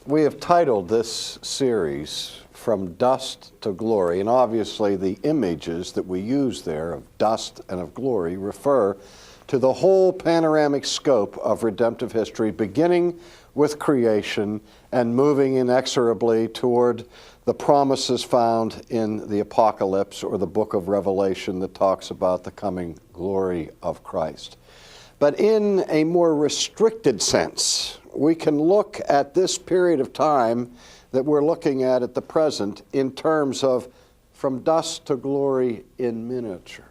We have titled this series, From Dust to Glory, and obviously the images that we use there of dust and of glory refer to the whole panoramic scope of redemptive history, beginning with creation and moving inexorably toward the promises found in the Apocalypse or the book of Revelation that talks about the coming glory of Christ. But in a more restricted sense, we can look at this period of time that we're looking at the present in terms of from dust to glory in miniature.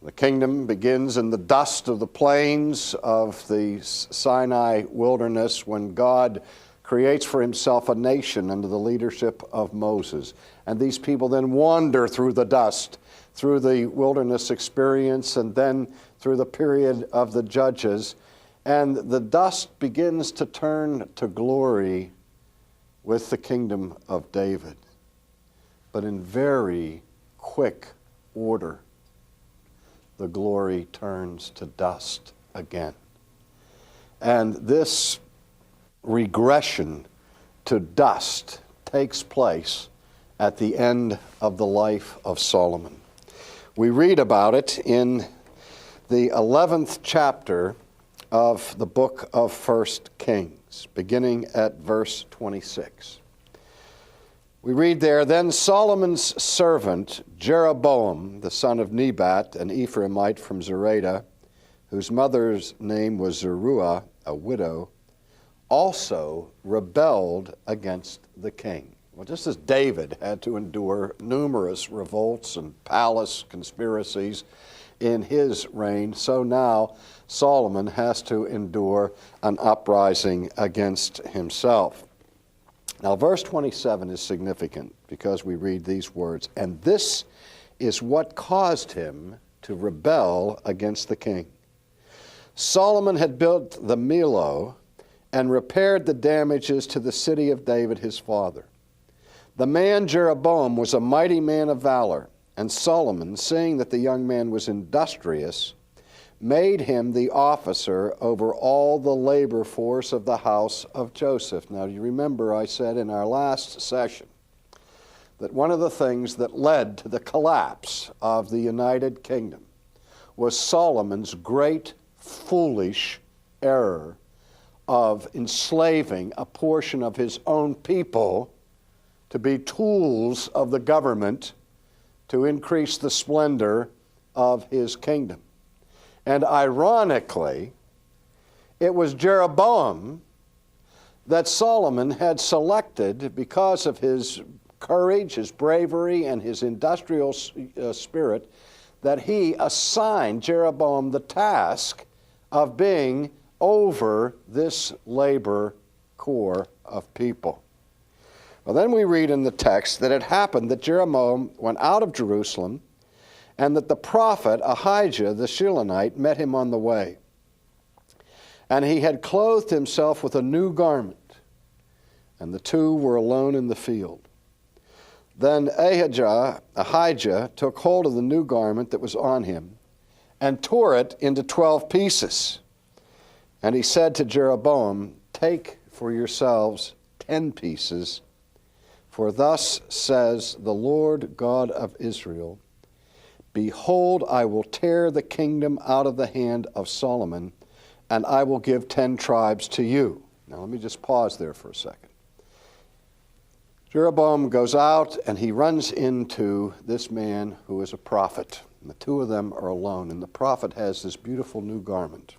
The kingdom begins in the dust of the plains of the Sinai wilderness when God creates for himself a nation under the leadership of Moses. And these people then wander through the dust, through the wilderness experience, and then through the period of the judges. And the dust begins to turn to glory with the kingdom of David, but in very quick order. The glory turns to dust again. And this regression to dust takes place at the end of the life of Solomon. We read about it in the 11th chapter of the book of 1 Kings, beginning at verse 26. We read there, "Then Solomon's servant Jeroboam, the son of Nebat, an Ephraimite from Zereda, whose mother's name was Zeruiah, a widow, also rebelled against the king." Well, just as David had to endure numerous revolts and palace conspiracies in his reign, so now Solomon has to endure an uprising against himself. Now, verse 27 is significant because we read these words, "And this is what caused him to rebel against the king. Solomon had built the Millo and repaired the damages to the city of David his father. The man Jeroboam was a mighty man of valor, and Solomon, seeing that the young man was industrious, made him the officer over all the labor force of the house of Joseph." Now, you remember I said in our last session that one of the things that led to the collapse of the United Kingdom was Solomon's great foolish error of enslaving a portion of his own people to be tools of the government to increase the splendor of his kingdom. And ironically, it was Jeroboam that Solomon had selected because of his courage, his bravery, and his industrial spirit, that he assigned Jeroboam the task of being over this labor corps of people. Well, then we read in the text that it happened that Jeroboam went out of Jerusalem, and that the prophet Ahijah the Shilonite met him on the way. And he had clothed himself with a new garment, and the two were alone in the field. Then Ahijah took hold of the new garment that was on him, and tore it into 12 pieces. And he said to Jeroboam, "Take for yourselves 10 pieces, for thus says the Lord God of Israel, Behold, I will tear the kingdom out of the hand of Solomon, and I will give 10 tribes to you." Now let me just pause there for a second. Jeroboam goes out and he runs into this man who is a prophet. And the two of them are alone, and the prophet has this beautiful new garment.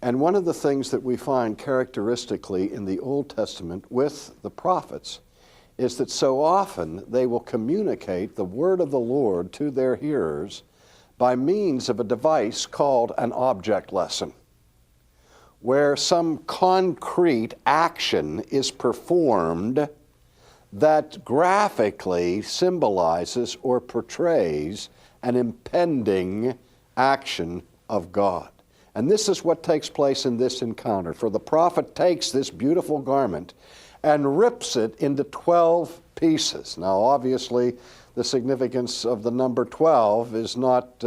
And one of the things that we find characteristically in the Old Testament with the prophets is that so often they will communicate the word of the Lord to their hearers by means of a device called an object lesson, where some concrete action is performed that graphically symbolizes or portrays an impending action of God. And this is what takes place in this encounter. For the prophet takes this beautiful garment and rips it into 12 pieces. Now, obviously, the significance of the number 12 is not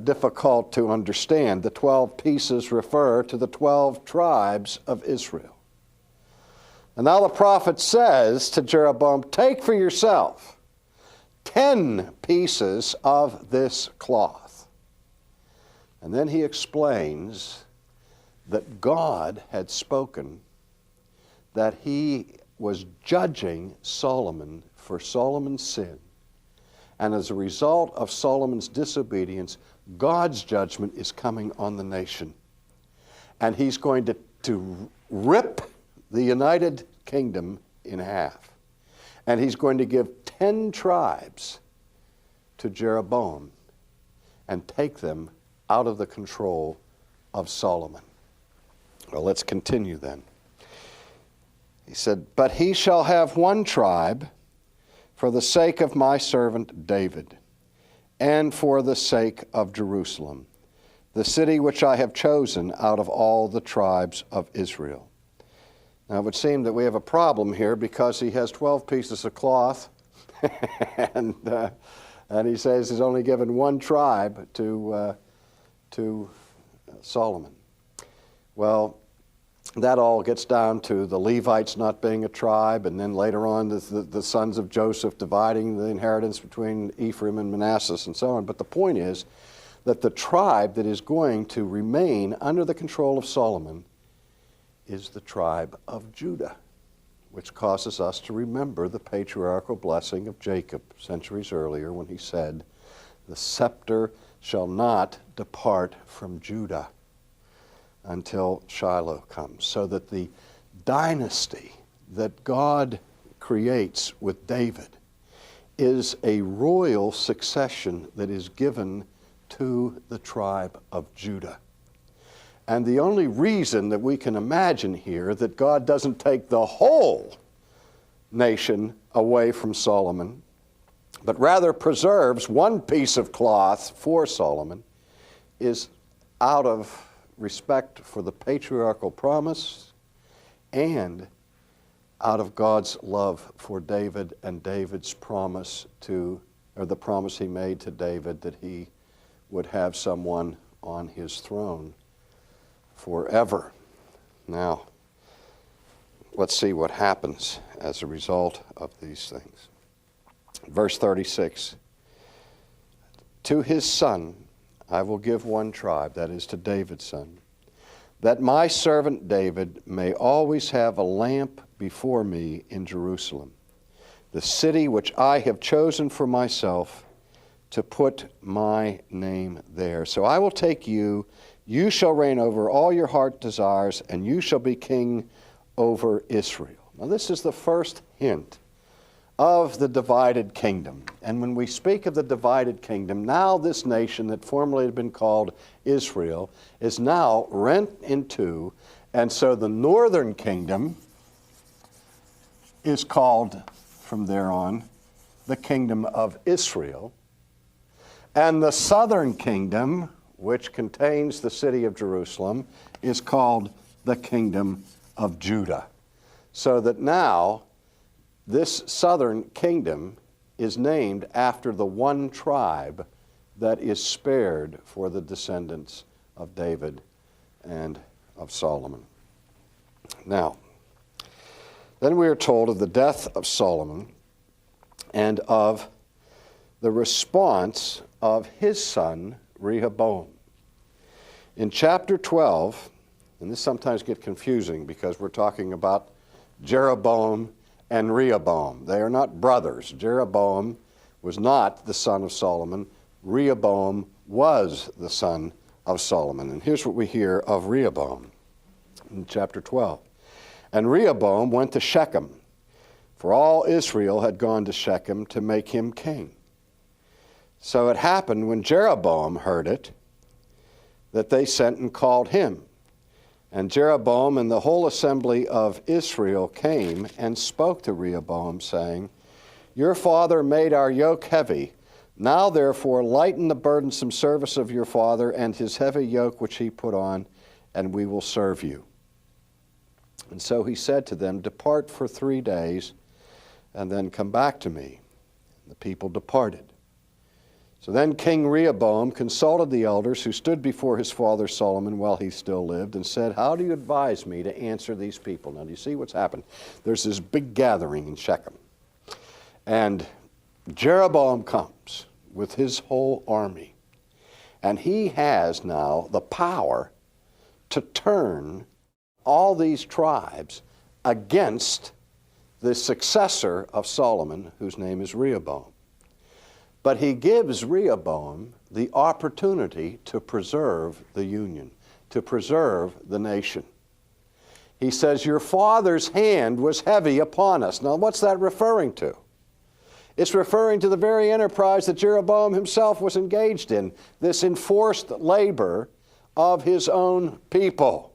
difficult to understand. The 12 pieces refer to the 12 tribes of Israel. And now the prophet says to Jeroboam, take for yourself 10 pieces of this cloth. And then he explains that God had spoken that he was judging Solomon for Solomon's sin. And as a result of Solomon's disobedience, God's judgment is coming on the nation. And he's going to rip the United Kingdom in half. And he's going to give 10 tribes to Jeroboam and take them out of the control of Solomon. Well, let's continue then. He said, but he shall have one tribe for the sake of my servant David, and for the sake of Jerusalem, the city which I have chosen out of all the tribes of Israel. Now it would seem that we have a problem here because he has 12 pieces of cloth, and he says he's only given one tribe to Solomon. Well, that all gets down to the Levites not being a tribe, and then later on the sons of Joseph dividing the inheritance between Ephraim and Manasseh and so on. But the point is that the tribe that is going to remain under the control of Solomon is the tribe of Judah, which causes us to remember the patriarchal blessing of Jacob centuries earlier when he said, the scepter shall not depart from Judah until Shiloh comes, so that the dynasty that God creates with David is a royal succession that is given to the tribe of Judah. And the only reason that we can imagine here that God doesn't take the whole nation away from Solomon, but rather preserves one piece of cloth for Solomon, is out of respect for the patriarchal promise and out of God's love for David and David's promise the promise he made to David that he would have someone on his throne forever. Now, let's see what happens as a result of these things. Verse 36, to his son I will give one tribe, that is to David's son, that my servant David may always have a lamp before me in Jerusalem, the city which I have chosen for myself to put my name there. So I will take you, you shall reign over all your heart desires, and you shall be king over Israel. Now this is the first hint of the divided kingdom. And when we speak of the divided kingdom, now this nation that formerly had been called Israel is now rent in two, and so the northern kingdom is called from there on the kingdom of Israel, and the southern kingdom, which contains the city of Jerusalem, is called the kingdom of Judah. So that now this southern kingdom is named after the one tribe that is spared for the descendants of David and of Solomon. Now, then we are told of the death of Solomon and of the response of his son Rehoboam. In chapter 12, and this sometimes gets confusing because we're talking about Jeroboam and Rehoboam. They are not brothers. Jeroboam was not the son of Solomon. Rehoboam was the son of Solomon. And here's what we hear of Rehoboam in chapter 12. And Rehoboam went to Shechem, for all Israel had gone to Shechem to make him king. So it happened when Jeroboam heard it that they sent and called him. And Jeroboam and the whole assembly of Israel came and spoke to Rehoboam, saying, your father made our yoke heavy. Now therefore lighten the burdensome service of your father and his heavy yoke which he put on, and we will serve you. And so he said to them, depart for 3 days, and then come back to me. And the people departed. So then King Rehoboam consulted the elders who stood before his father Solomon while he still lived and said, how do you advise me to answer these people? Now, do you see what's happened? There's this big gathering in Shechem. And Jeroboam comes with his whole army. And he has now the power to turn all these tribes against the successor of Solomon, whose name is Rehoboam. But he gives Rehoboam the opportunity to preserve the union, to preserve the nation. He says, your father's hand was heavy upon us. Now, what's that referring to? It's referring to the very enterprise that Jeroboam himself was engaged in, this enforced labor of his own people.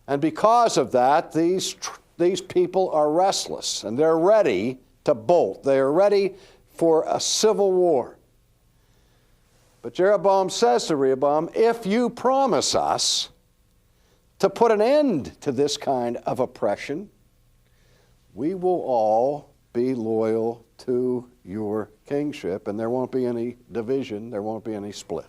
And because of that, these people are restless, and they're ready to bolt. They are ready for a civil war. But Jeroboam says to Rehoboam, if you promise us to put an end to this kind of oppression, we will all be loyal to your kingship, and there won't be any division, there won't be any split.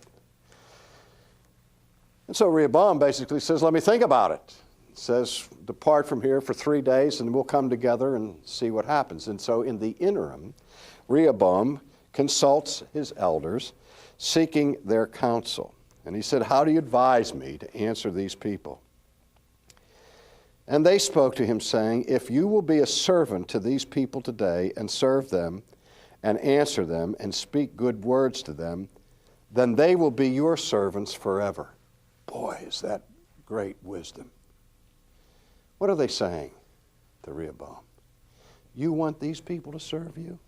And so Rehoboam basically says, let me think about it. He says, depart from here for 3 days, and we'll come together and see what happens. And so in the interim, Rehoboam consults his elders, seeking their counsel. And he said, how do you advise me to answer these people? And they spoke to him, saying, if you will be a servant to these people today and serve them and answer them and speak good words to them, then they will be your servants forever. Boy, is that great wisdom. What are they saying to Rehoboam? You want these people to serve you?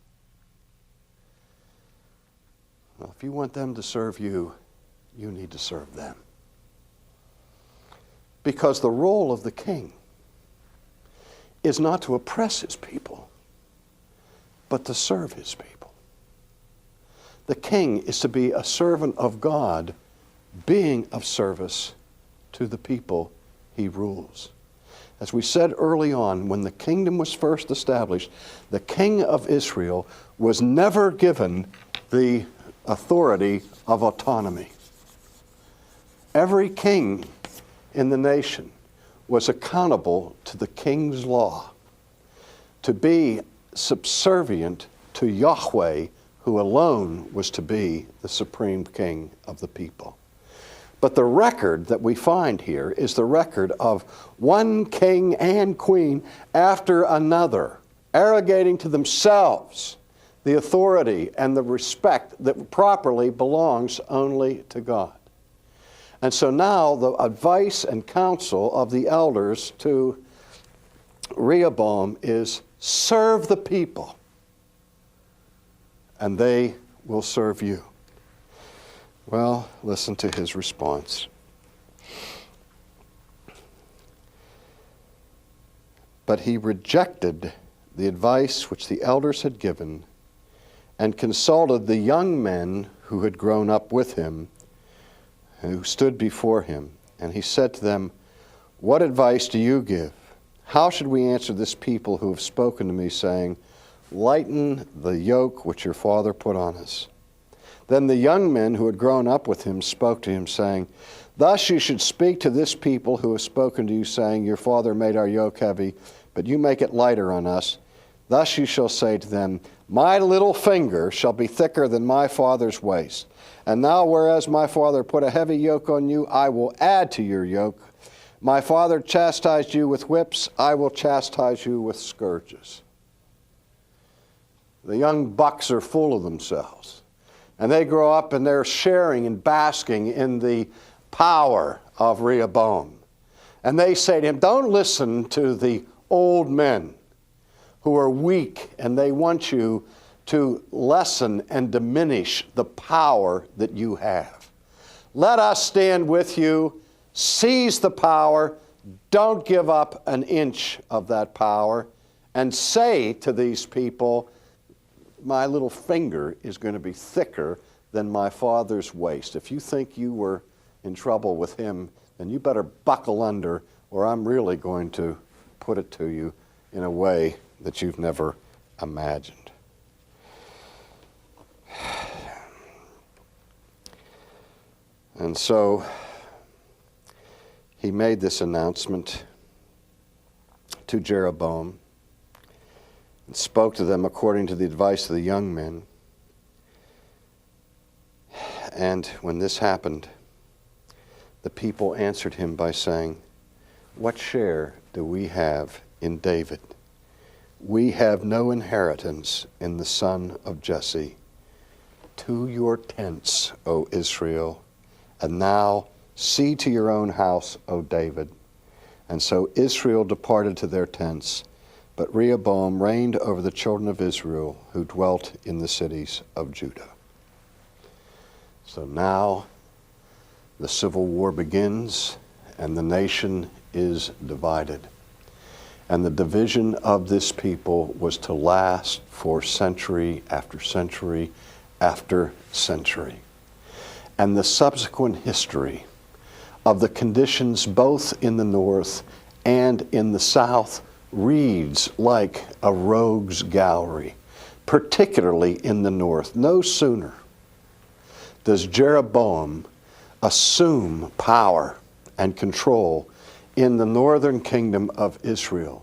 Well, if you want them to serve you, you need to serve them. Because the role of the king is not to oppress his people, but to serve his people. The king is to be a servant of God, being of service to the people he rules. As we said early on, when the kingdom was first established, the king of Israel was never given the authority of autonomy. Every king in the nation was accountable to the king's law, to be subservient to Yahweh, who alone was to be the supreme king of the people. But the record that we find here is the record of one king and queen after another, arrogating to themselves the authority and the respect that properly belongs only to God. And so now the advice and counsel of the elders to Rehoboam is, serve the people, and they will serve you. Well, listen to his response. But he rejected the advice which the elders had given and consulted the young men who had grown up with him, who stood before him. And he said to them, what advice do you give? How should we answer this people who have spoken to me, saying, lighten the yoke which your father put on us? Then the young men who had grown up with him spoke to him, saying, thus you should speak to this people who have spoken to you, saying, your father made our yoke heavy, but you make it lighter on us. Thus you shall say to them, my little finger shall be thicker than my father's waist. And now, whereas my father put a heavy yoke on you, I will add to your yoke. My father chastised you with whips, I will chastise you with scourges. The young bucks are full of themselves. And they grow up and they're sharing and basking in the power of Rehoboam. And they say to him, don't listen to the old men who are weak, and they want you to lessen and diminish the power that you have. Let us stand with you, seize the power, don't give up an inch of that power, and say to these people, my little finger is going to be thicker than my father's waist. If you think you were in trouble with him, then you better buckle under, or I'm really going to put it to you in a way that you've never imagined. And so he made this announcement to Jeroboam and spoke to them according to the advice of the young men. And when this happened, the people answered him by saying, "What share do we have in David? We have no inheritance in the son of Jesse. To your tents, O Israel, and now see to your own house, O David." And so Israel departed to their tents, but Rehoboam reigned over the children of Israel who dwelt in the cities of Judah. So now the civil war begins, and the nation is divided. And the division of this people was to last for century after century after century. And the subsequent history of the conditions both in the north and in the south reads like a rogues gallery, particularly in the north. No sooner does Jeroboam assume power and control in the northern kingdom of Israel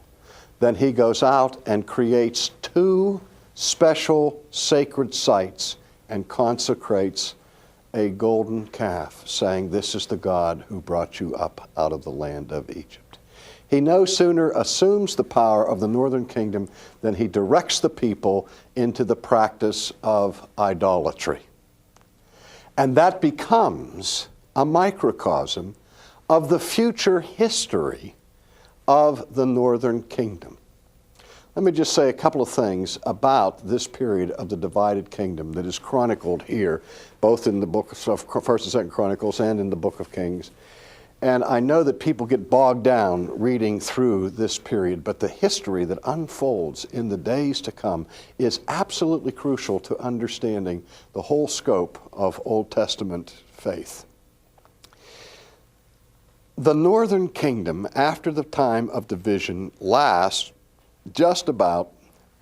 than he goes out and creates 2 special sacred sites and consecrates a golden calf, saying, "This is the God who brought you up out of the land of Egypt." He no sooner assumes the power of the northern kingdom than he directs the people into the practice of idolatry. And that becomes a microcosm of the future history of the northern kingdom. Let me just say a couple of things about this period of the divided kingdom that is chronicled here, both in the book of 1st and 2nd Chronicles and in the book of Kings. And I know that people get bogged down reading through this period, but the history that unfolds in the days to come is absolutely crucial to understanding the whole scope of Old Testament faith. The northern kingdom, after the time of division, lasts just about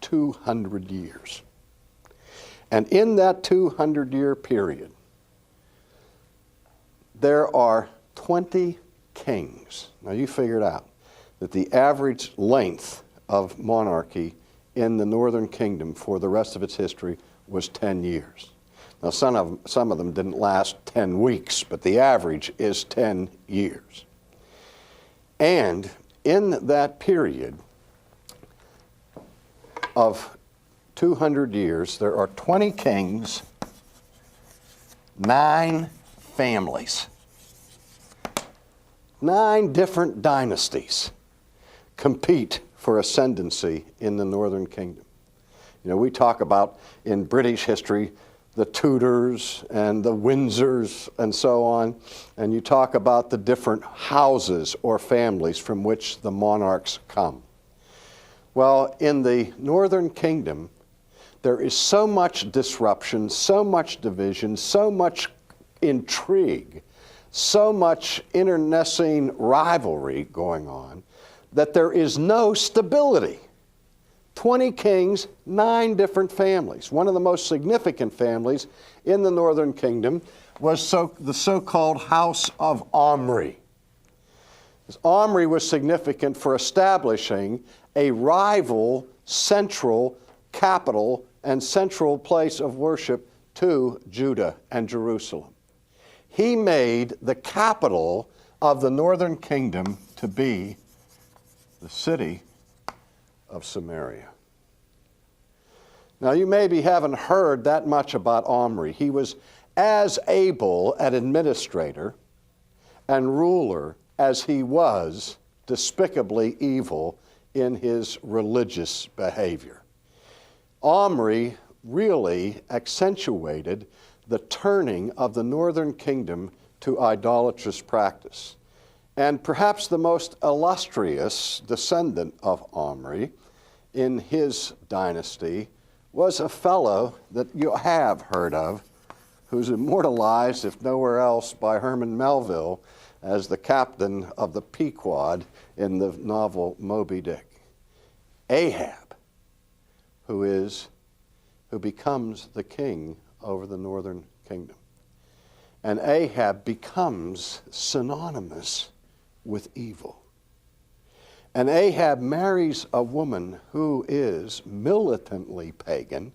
200 years. And in that 200-year period, there are 20 kings. Now you figured out that the average length of monarchy in the northern kingdom for the rest of its history was 10 years. Now some of them didn't last 10 weeks, but the average is 10 years. And in that period of 200 years, there are 20 kings, 9 families. 9 different dynasties compete for ascendancy in the northern kingdom. You know, we talk about in British history the Tudors and the Windsors and so on, and you talk about the different houses or families from which the monarchs come. Well, in the northern kingdom, there is so much disruption, so much division, so much intrigue, so much internecine rivalry going on that there is no stability. 20 kings, 9 different families. One of the most significant families in the northern kingdom was the so-called House of Omri. Omri was significant for establishing a rival central capital and central place of worship to Judah and Jerusalem. He made the capital of the northern kingdom to be the city of Samaria. Now, you maybe haven't heard that much about Omri. He was as able an administrator and ruler as he was despicably evil in his religious behavior. Omri really accentuated the turning of the northern kingdom to idolatrous practice. And perhaps the most illustrious descendant of Omri in his dynasty was a fellow that you have heard of, who's immortalized, if nowhere else, by Herman Melville as the captain of the Pequod in the novel Moby Dick. Ahab, who becomes the king over the northern kingdom. And Ahab becomes synonymous with evil. And Ahab marries a woman who is militantly pagan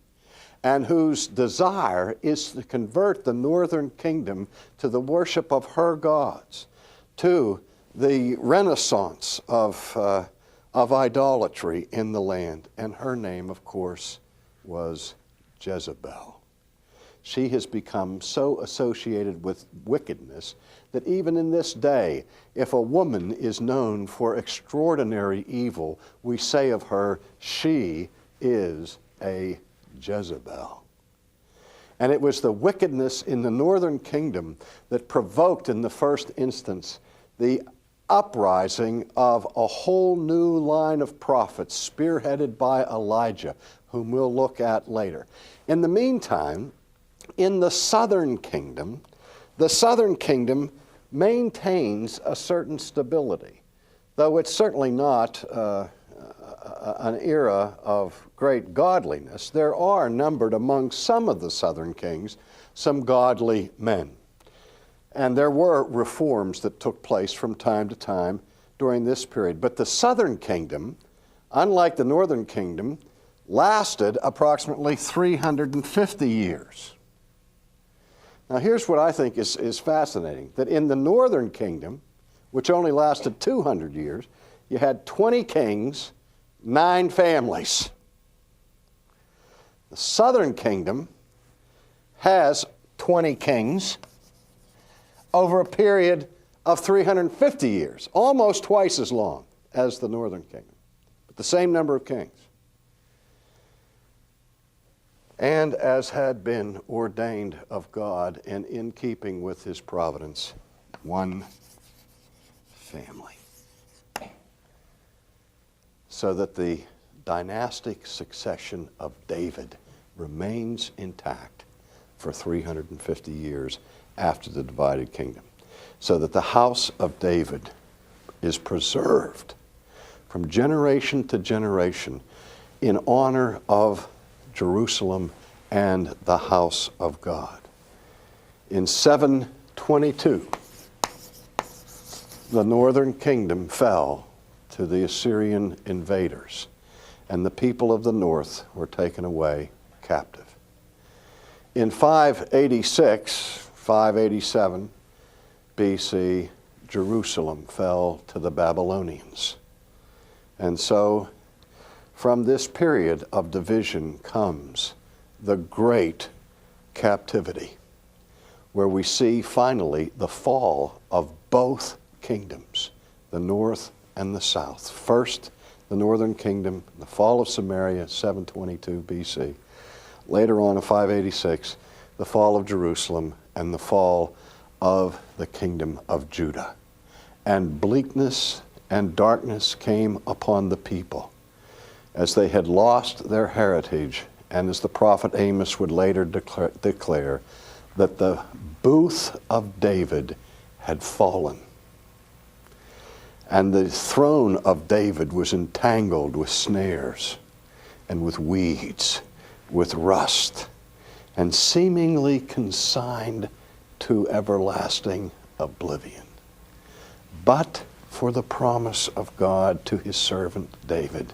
and whose desire is to convert the northern kingdom to the worship of her gods, to the renaissance of idolatry in the land. And her name, of course, was Jezebel. She has become so associated with wickedness that even in this day, if a woman is known for extraordinary evil, we say of her, she is a Jezebel. And it was the wickedness in the northern kingdom that provoked in the first instance the uprising of a whole new line of prophets spearheaded by Elijah, whom we'll look at later. In the meantime, in the southern kingdom maintains a certain stability, though it's certainly not an era of great godliness. There are numbered among some of the southern kings some godly men. And there were reforms that took place from time to time during this period. But the southern kingdom, unlike the northern kingdom, lasted approximately 350 years. Now here's what I think is fascinating, that in the northern kingdom, which only lasted 200 years, you had 20 kings, 9 families. The southern kingdom has 20 kings over a period of 350 years, almost twice as long as the northern kingdom, but the same number of kings. And as had been ordained of God and in keeping with his providence, one family. So that the dynastic succession of David remains intact for 350 years after the divided kingdom. So that the house of David is preserved from generation to generation in honor of Jerusalem and the house of God. In 722, the northern kingdom fell to the Assyrian invaders, and the people of the north were taken away captive. In 587 BC, Jerusalem fell to the Babylonians. And so, from this period of division comes the great captivity, where we see finally the fall of both kingdoms, the north and the south. First, the northern kingdom, the fall of Samaria, 722 BC. Later on in 586, the fall of Jerusalem and the fall of the kingdom of Judah. And bleakness and darkness came upon the people as they had lost their heritage, and as the prophet Amos would later declare that the booth of David had fallen. And the throne of David was entangled with snares and with weeds, with rust, and seemingly consigned to everlasting oblivion. But for the promise of God to his servant David,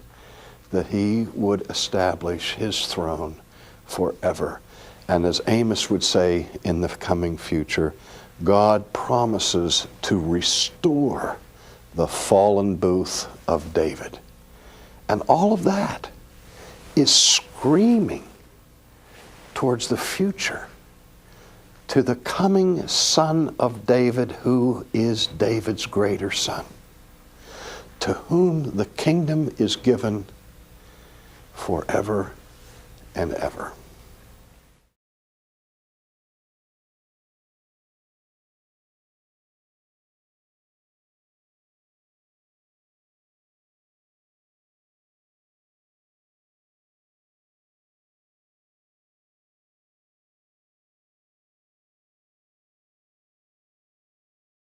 that he would establish his throne forever. And as Amos would say in the coming future, God promises to restore the fallen booth of David. And all of that is screaming towards the future, to the coming son of David, who is David's greater son, to whom the kingdom is given forever and ever.